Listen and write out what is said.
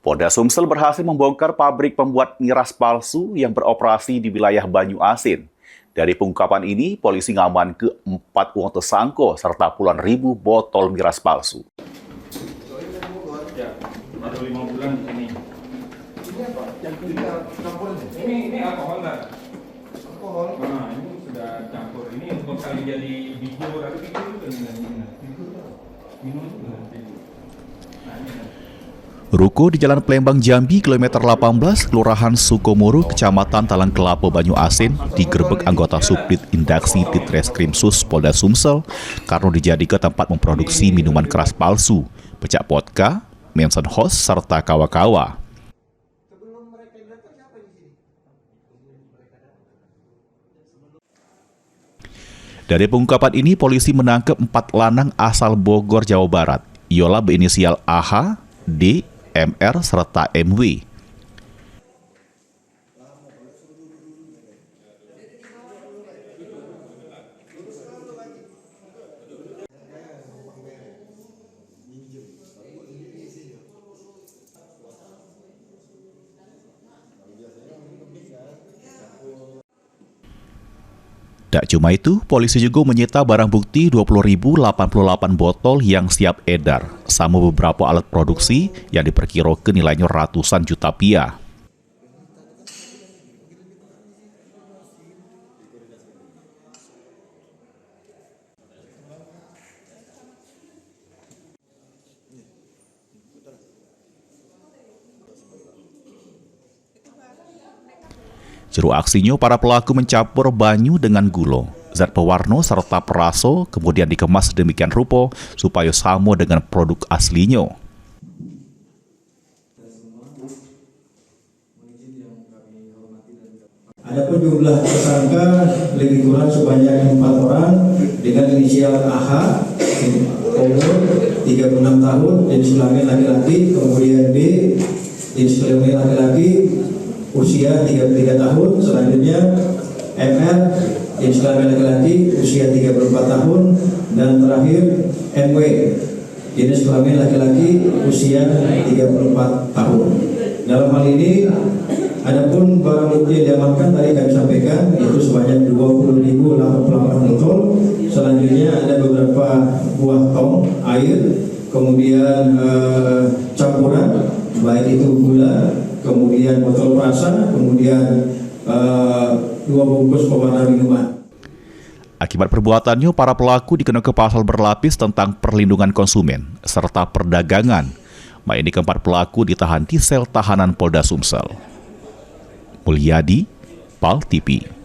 Polda Sumsel berhasil membongkar pabrik pembuat miras palsu yang beroperasi di wilayah Banyuasin. Dari pengungkapan ini, polisi ngaman ke 4 uang tersangka serta puluhan ribu botol miras palsu. Baru 5 bulan ini. Ini apa? Yang campur ini alkohol nggak? Alkohol. Nah, ini sudah campur. Ini untuk kali jadi biju, tapi biju juga minum juga. Nah, ini. Ruko di Jalan Plembang Jambi, kilometer 18, Kelurahan Sukomoro, Kecamatan Talang Kelapo, Banyuasin, digerebek anggota Subdit Indaksi Ditreskrim Sus Polda Sumsel karena dijadikan tempat memproduksi minuman keras palsu, pecak vodka, Manson House, serta kawa-kawa. Dari pengungkapan ini, polisi menangkap 4 lanang asal Bogor, Jawa Barat, ialah berinisial AH, D, MR, serta MW. Tak cuma itu, polisi juga menyita barang bukti 20.088 botol yang siap edar, sama beberapa alat produksi yang diperkirakan nilainya ratusan juta rupiah. Juru aksinya, para pelaku mencampur banyu dengan gula, zat pewarna serta peraso, kemudian dikemas sedemikian rupa supaya sama dengan produk aslinya. Adapun jumlah tersangka lebih kurang sebanyak 4 orang dengan inisial AH, umur 36 tahun, jenis kelamin laki-laki, kemudian B, jenis kelamin laki-laki, usia 33 tahun, selanjutnya MR, jenis kelamin laki-laki, usia 34 tahun, dan terakhir MW, jenis kelamin laki-laki, usia 34 tahun. Dalam hal ini, adapun barang bukti yang diamankan tadi kami sampaikan, yaitu sebanyak 20.088 botol. Selanjutnya ada beberapa buah tong air, kemudian campuran, baik itu gula, kemudian botol perasa, kemudian 2 bungkus pewarna minuman. Akibat perbuatannya, para pelaku dikenakan pasal berlapis tentang perlindungan konsumen serta perdagangan. Ini keempat pelaku ditahan di sel tahanan Polda Sumsel. Mulyadi, PAL TV.